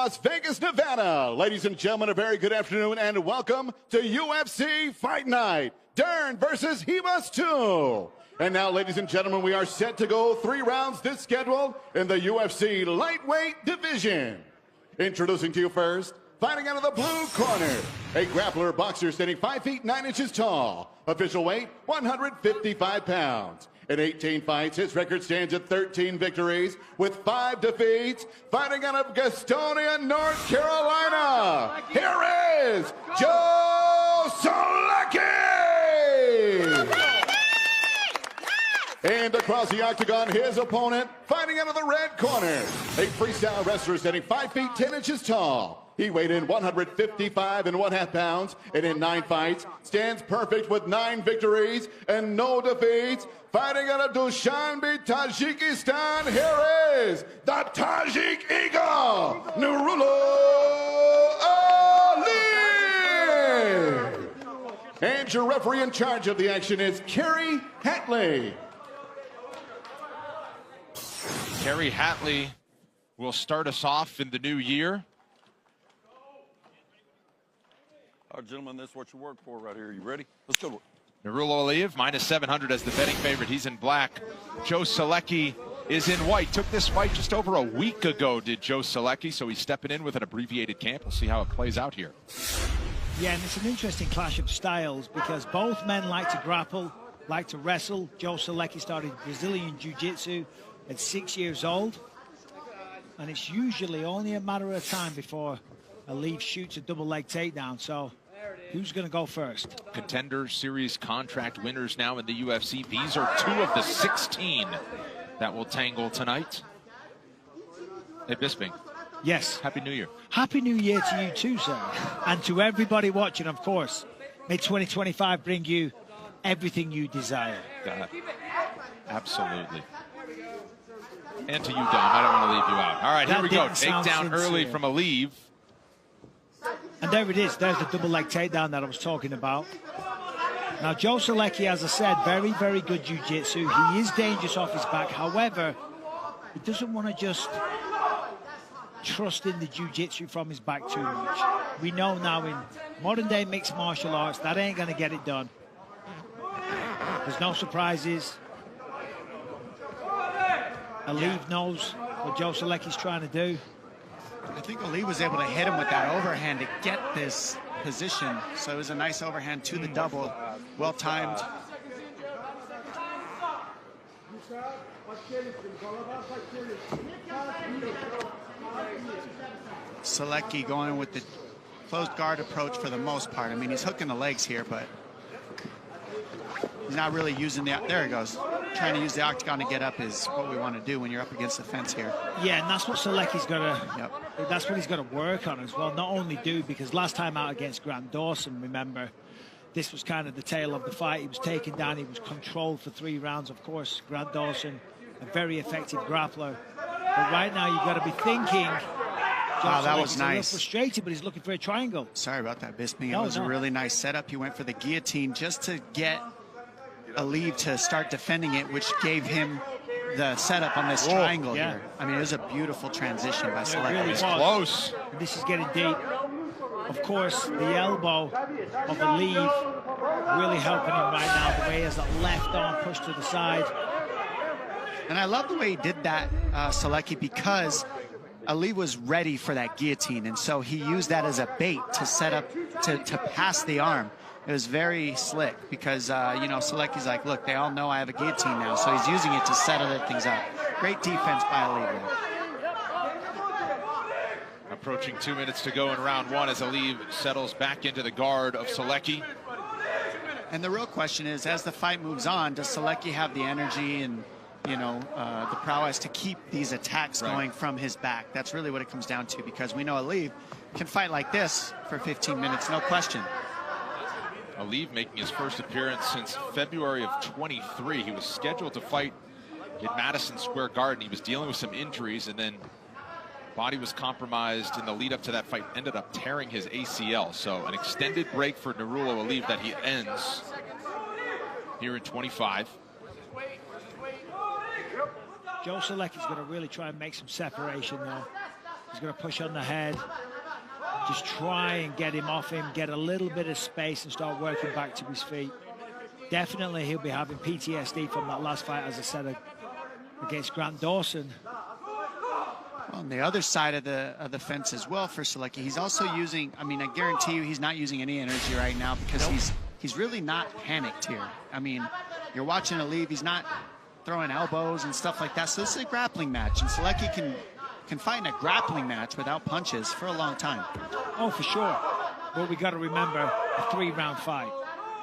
Las Vegas, Nevada. Ladies and gentlemen, a very good afternoon and welcome to UFC Fight Night. Dern versus Ribas 2. And now, ladies and gentlemen, we are set to go 3 rounds this schedule in the UFC lightweight division. Introducing to you first, fighting out of the blue corner, a grappler boxer standing 5 feet 9 inches tall. Official weight, 155 pounds. In 18 fights, his record stands at 13 victories with 5 defeats. Fighting out of Gastonia, North Carolina, here is Joe Solecki! And across the octagon, his opponent, fighting out of the red corner, a freestyle wrestler standing 5 feet 10 inches tall. He weighed in 155.5 pounds, and in 9 fights, stands perfect with 9 victories and no defeats. Fighting out of Dushanbe, Tajikistan, here is the Tajik Eagle, Nurullo Ali! And your referee in charge of the action is Kerry Hatley. Kerry Hatley will start us off in the new year. All right, gentlemen, this is what you work for right here. You ready? Let's go. Nurullo Aliyev, minus 700 as the betting favorite. He's in black. Joe Solecki is in white. Took this fight just over a week ago, did Joe Solecki, so he's stepping in with an abbreviated camp. We'll see how it plays out here. Yeah, and it's an interesting clash of styles because both men like to grapple, like to wrestle. Joe Solecki started Brazilian Jiu-Jitsu at 6 years old, and it's usually only a matter of time before Aliyev shoots a double leg takedown. So who's going to go first? Contender Series contract winners now in the UFC. These are 2 of the 16 that will tangle tonight. Hey, Bisping. Yes. Happy New Year. Happy New Year to you too, sir. And to everybody watching, of course. May 2025 bring you everything you desire. Absolutely. And to you, Dom. I don't want to leave you out. All right, here we go. Takedown early from Aliyev. And there it is. There's the double leg takedown that I was talking about. Now, Joe Solecki, as I said, very, very good jiu-jitsu. He is dangerous off his back. However, he doesn't want to just trust in the jiu-jitsu from his back too much. We know now in modern-day mixed martial arts, that ain't going to get it done. There's no surprises. Aliyev knows what Joe Solecki's trying to do. I think Ali was able to hit him with that overhand to get this position. So it was a nice overhand to the double. Well timed. Solecki going with the closed guard approach for the most part. I mean, he's hooking the legs here, but he's not really using the... There he goes. Trying to use the octagon to get up is what we want to do when you're up against the fence here. Yeah, and that's what Solecki's got to... Yep. That's what he's got to work on as well. Not only do, because last time out against Grant Dawson, remember, this was kind of the tail of the fight. He was taken down. He was controlled for 3 rounds. Of course, Grant Dawson, a very effective grappler. But right now, you've got to be thinking... Wow, that was nice. He's a little frustrated, but he's looking for a triangle. Sorry about that, Bisping. It was a really nice setup. He went for the guillotine just to get Aliyev to start defending it, which gave him the setup on this triangle here. I mean, it was a beautiful transition by Solecki. Really close. And this is getting deep. Of course, the elbow of Aliyev really helping him right now. The way he has that left arm pushed to the side. And I love the way he did that, Solecki, because Aliyev was ready for that guillotine, and so he used that as a bait to set up to pass the arm. It was very slick because, you know, Solecki's like, look, they all know I have a guillotine now, so he's using it to set other things up. Great defense by Aliyev. Approaching 2 minutes to go in round 1 as Aliyev settles back into the guard of Solecki. And the real question is, as the fight moves on, does Solecki have the energy and, you know, the prowess to keep these attacks going from his back? That's really what it comes down to, because we know Aliyev can fight like this for 15 minutes, no question. Aliyev making his first appearance since February of 23. He was scheduled to fight in Madison Square Garden. He was dealing with some injuries, and then body was compromised in the lead up to that fight, ended up tearing his ACL. So an extended break for Nurullo Aliyev that he ends here in 25. Joe Solecki's going to really try and make some separation, though. He's going to push on the head. Just try and get him off him, get a little bit of space and start working back to his feet. Definitely he'll be having PTSD from that last fight, as I said, against Grant Dawson. On the other side of the fence as well for Selecki, he's also using, I mean, I guarantee you he's not using any energy right now because he's really not panicked here. I mean, you're watching Aliv, he's not throwing elbows and stuff like that. So this is a grappling match, and Selecki can fight in a grappling match without punches for a long time. Oh, for sure. But we got to remember a 3-round fight.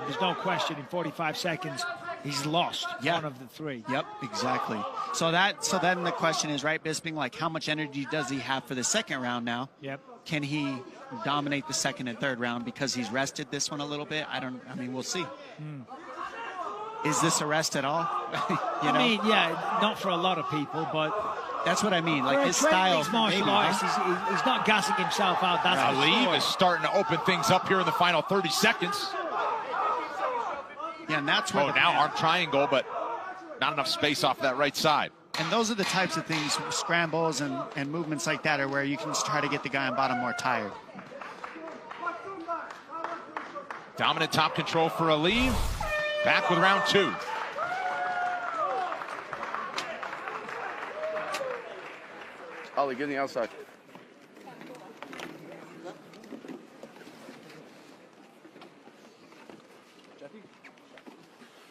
There's no question in 45 seconds he's lost one of the 3. Yep, exactly. So then the question is, right, Bisping, like how much energy does he have for the second round now? Yep. Can he dominate the second and third round because he's rested this one a little bit? I mean, we'll see. Is this a rest at all? I mean, yeah, not for a lot of people, but that's what I mean. Like his style, martial artist, he's not gassing himself out. That's Aliv is starting to open things up here in the final 30 seconds. Yeah, and that's where now arm triangle, but not enough space off that right side. And those are the types of things, scrambles and movements like that, are where you can just try to get the guy on bottom more tired. Dominant top control for Aliv. Back with round 2. Ollie, get on the outside.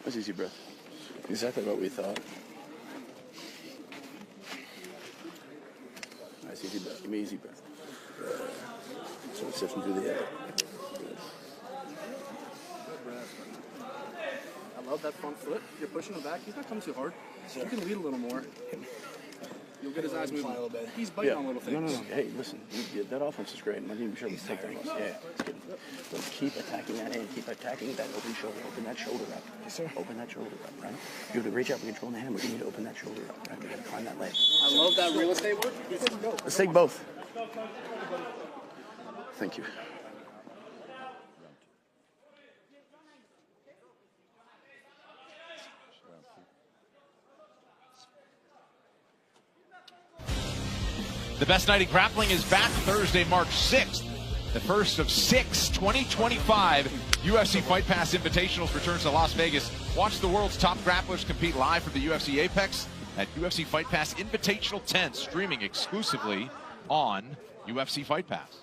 That's easy breath. Exactly what we thought. Nice easy breath. Give me easy breath. So it's sifting through the head. Good. I love that front foot. You're pushing him back. He's not coming too hard. You can lead a little more. You'll get his eyes moving a little bit. He's biting on little things. No. Hey, listen. That offense is great. I didn't be sure to take that loss. Yeah, it's good. So keep attacking that hand. Keep attacking that open shoulder. Open that shoulder up. Yes, sir. Open that shoulder up, right? You have to reach out and control the hand, but you need to open that shoulder up, right? You got to climb that leg. I love that real estate work. Let's take both. Thank you. The Best Night in Grappling is back Thursday, March 6th. The first of 6 2025 UFC Fight Pass Invitationals returns to Las Vegas. Watch the world's top grapplers compete live from the UFC Apex at UFC Fight Pass Invitational 10, streaming exclusively on UFC Fight Pass.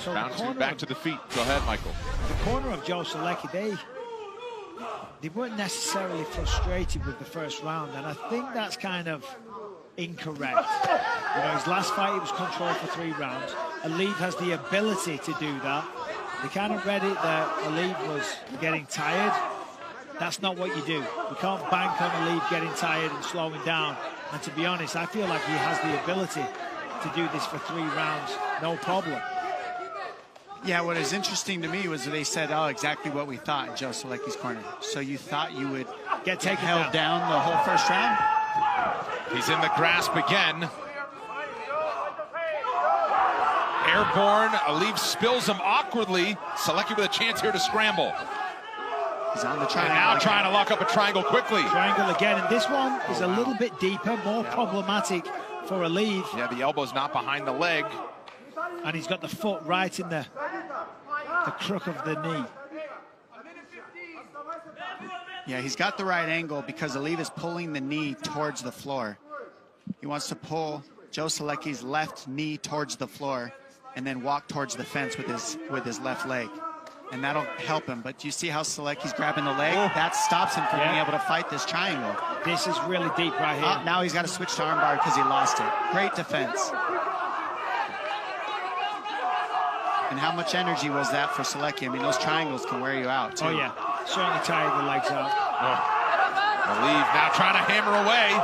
So round 2, back to the feet. Go ahead, Michael. The corner of Joe Selecki, they weren't necessarily frustrated with the first round, and I think that's kind of incorrect. You know, his last fight, he was controlled for 3 rounds. Aliv has the ability to do that. They kind of read it that Aliv was getting tired. That's not what you do. You can't bank on Aliv getting tired and slowing down. And to be honest, I feel like he has the ability to do this for 3 rounds, no problem. Yeah, what is interesting to me was they said, oh, exactly what we thought in Joe Selecki's corner. So you thought you would get taken held down the whole first round? He's in the grasp again. Airborne, Aliv spills him awkwardly. Selecki with a chance here to scramble. He's on the triangle. And now trying to lock up a triangle quickly. Triangle again, and this one is a little bit deeper, more problematic for Aliv. Yeah, the elbow's not behind the leg. And he's got the foot right in the crook of the knee. Yeah, he's got the right angle because Aliv is pulling the knee towards the floor. He wants to pull Joe Selecki's left knee towards the floor and then walk towards the fence with his left leg. And that'll help him. But do you see how Selecki's grabbing the leg? Oh. That stops him from being able to fight this triangle. This is really deep right here. Now he's got to switch to armbar because he lost it. Great defense. And how much energy was that for Selecki? I mean, those triangles can wear you out, too. Oh, yeah. Certainly tired the legs out. Aliv now trying to hammer away.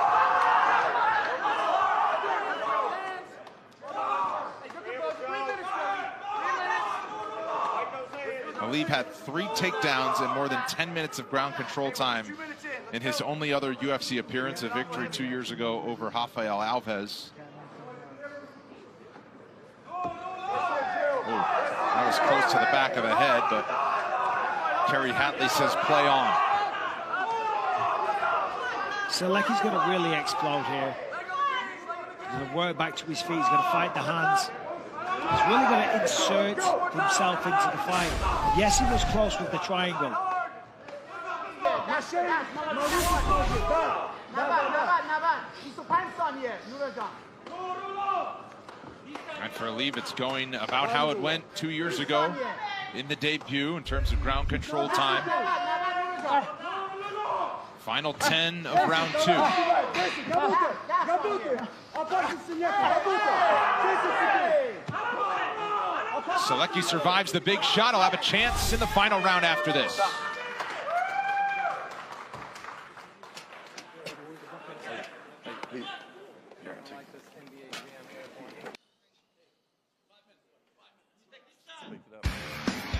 Aliv had 3 takedowns and more than 10 minutes of ground control time in his only other UFC appearance, a victory 2 years ago over Rafael Alves. That was close to the back of the head, but Kerry Hatley says play on. Selecki's going to really explode here. He's going to work back to his feet. He's going to fight the hands. He's really going to insert himself into the fight. Yes, he was close with the triangle. And for Aliv, it's going about how it went 2 years ago in the debut in terms of ground control time. Final 10 of round 2. Selecki survives the big shot. He'll have a chance in the final round after this.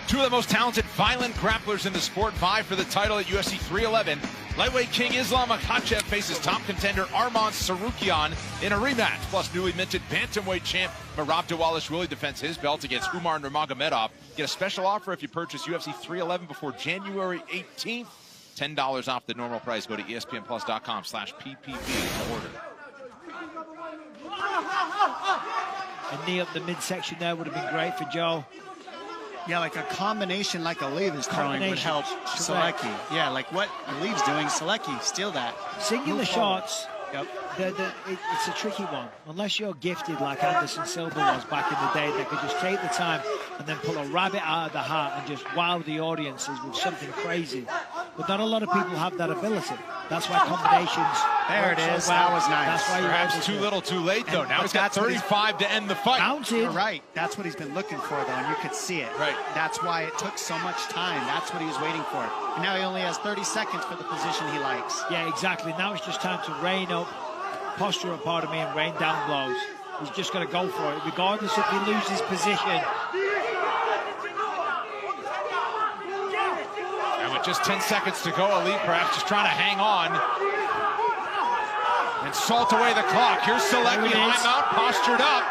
Two of the most talented, violent grapplers in the sport vie for the title at UFC 311. Lightweight king Islam Makhachev faces top contender Arman Sarukian in a rematch. Plus, newly minted bantamweight champ Merab Dawalishvili defends his belt against Umar Nurmagomedov. Get a special offer if you purchase UFC 311 before January 18th. $10 off the normal price. Go to espnplus.com/PPV to order. A knee up the midsection there would have been great for Joe. Yeah, like a combination like Aliv is throwing would help Selecki. Yeah, like what Aliv's doing, Selecki, steal that. Singular shots, yep. It's a tricky one. Unless you're gifted like Anderson Silva was back in the day, that could just take the time and then pull a rabbit out of the hat and just wow the audiences with something crazy. But not a lot of people have that ability. That's why combinations. There it is. So well. That was nice. That's why perhaps too little, too late though. Now he's got 35 to end the fight. Counted. Right. That's what he's been looking for though, and you could see it. Right. That's why it took so much time. That's what he was waiting for. And now he only has 30 seconds for the position he likes. Yeah, exactly. Now it's just time to rein up, posture up, pardon me, and rain down blows. He's just got to go for it, regardless if he loses position. And with just 10 seconds to go, Aliv perhaps just trying to hang on and salt away the clock. Here's Selecki, high mount, postured up.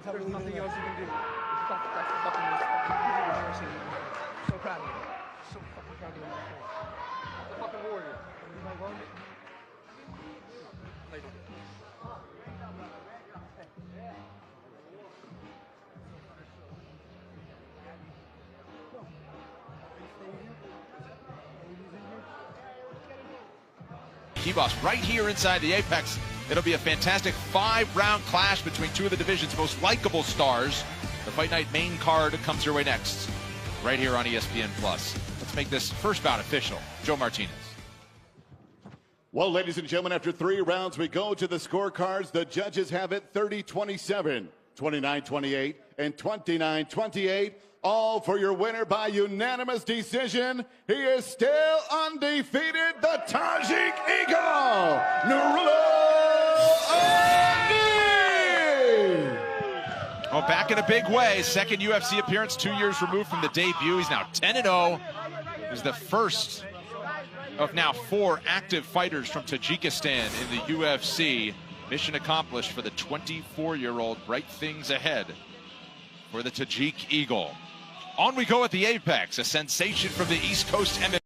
There's nothing else you can do. That's the fucking most fucking I've ever seen. So proud of you. So fucking proud of you. The fucking warrior. Kibos right here inside the Apex. It'll be a fantastic 5-round clash between two of the division's most likable stars. The Fight Night main card comes your way next, right here on ESPN+. Let's make this first bout official. Joe Martinez. Well, ladies and gentlemen, after 3 rounds, we go to the scorecards. The judges have it 30-27, 29-28, and 29-28. All for your winner by unanimous decision. He is still undefeated, the Tajik Eagle, Nurullo Ali! Oh, back in a big way. Second UFC appearance 2 years removed from the debut. He's now 10-0. He's the first of now 4 active fighters from Tajikistan in the UFC. Mission accomplished for the 24-year-old. Bright things ahead for the Tajik Eagle. On we go at the Apex, a sensation from the East Coast MMA.